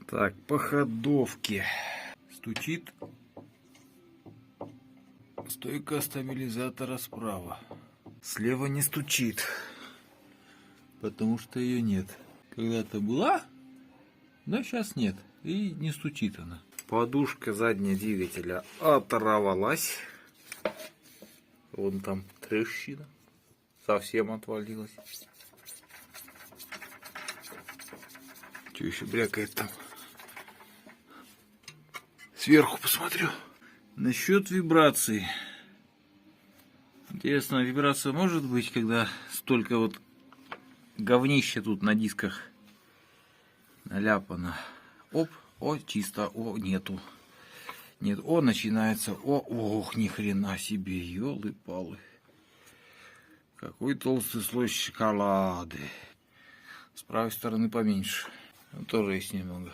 Так, по ходовке. Стучит стойка стабилизатора справа. Слева не стучит, потому что ее нет. Когда-то была, но сейчас нет. И не стучит она. Подушка задняя двигателя оторвалась. Вон там трещина. Совсем отвалилась. Что еще брякает там? Сверху посмотрю. Насчет вибрации. Интересно, вибрация может быть, когда столько вот говнища тут на дисках наляпано. Оп, о, чисто, о, нету. Нет, о, начинается, о, ох, ни хрена себе, ёлы-палы. Какой толстый слой шоколады. С правой стороны поменьше. Тоже есть немного.